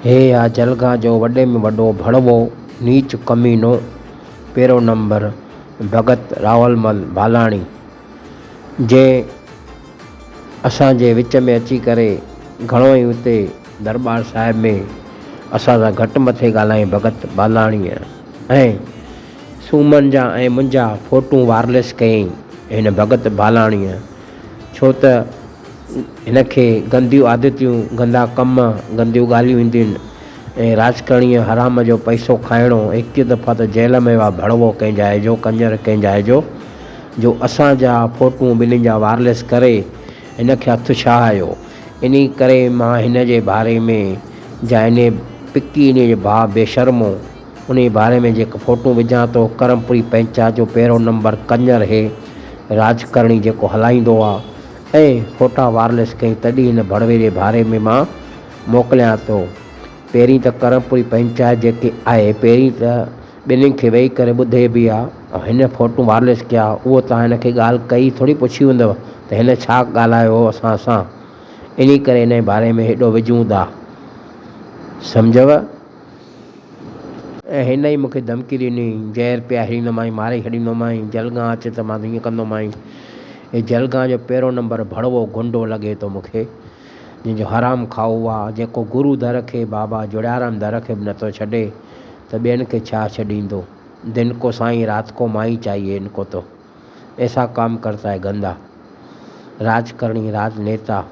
हे आ जलगांव जो वॾे में वॾो भड़वो नीच कमीनो। पहिरों नंबर भगत रावलमल बालाणी, जंहिं असांजे विच में अची करे घणो ई उते दरबार साहिब में असां सां घटि मथे ॻाल्हाई भगत बालाणीअ, ऐं सूमन जा ऐं मुंहिंजा फ़ोटू वायरलेस कयईं हिन भगत बालाणीअ। छो त हिनखे गंदियूं आदतियूं, गंदा कम, गंदियूं ॻाल्हियूं ईंदियूं आहिनि ऐं राजकरणीअ हराम जो पैसो खाइणो। हिकु दफ़ा त जेल में विया भड़वो कंहिं जाइ जो, कंजर कंहिं जाइ जो असांजा फ़ोटू ॿिन्हिनि जा वायरलेस करे हिनखे हथु छायो। इन करे मां हिन जे बारे में जा इन पिकी इन जे भाउ बेशर्मो उन जे बारे में जेको फ़ोटू विझां थो, करमपुरी पंचायत जो पहिरों नंबर कंजर हे राजकरणी जेको हलाईंदो आहे, ऐं फ़ोटा वायरलेस कई, तॾहिं हिन भड़वे जे बारे में मां मोकिलियां थो। पहिरीं त करमपुरी पंचायत जेके आहे, पहिरीं त ॿिन्हिनि खे वेही करे ॿुधे बि आहे, ऐं हिन फ़ोटू वायरलेस कया। उहो तव्हां हिनखे ॻाल्हि कई थोरी पुछी हूंदव त हिन छा ॻाल्हायो हो असां सां, इन करे हिन जे बारे में हेॾो विझूं था, सम्झव। ऐं हिन ई मूंखे धमकी ॾिनी, ज़हर पिया हणींदोमांइ, मारे छॾींदोमांइ, जलगांव अचे त मां हीअं कंदोमांइ। हे जलगांव जो पहिरों नंबर भड़वो गुंडो लॻे थो मूंखे, जंहिंजो हराम खाओ आहे, जेको गुरू दर खे, बाबा जुड़ियाराम दर खे बि नथो छॾे त ॿियनि खे छा छॾींदो। दिन को साईं रात को माई चाहिए इनको तो, ऐसा काम करता है गंदा राजकरणी राजनेता।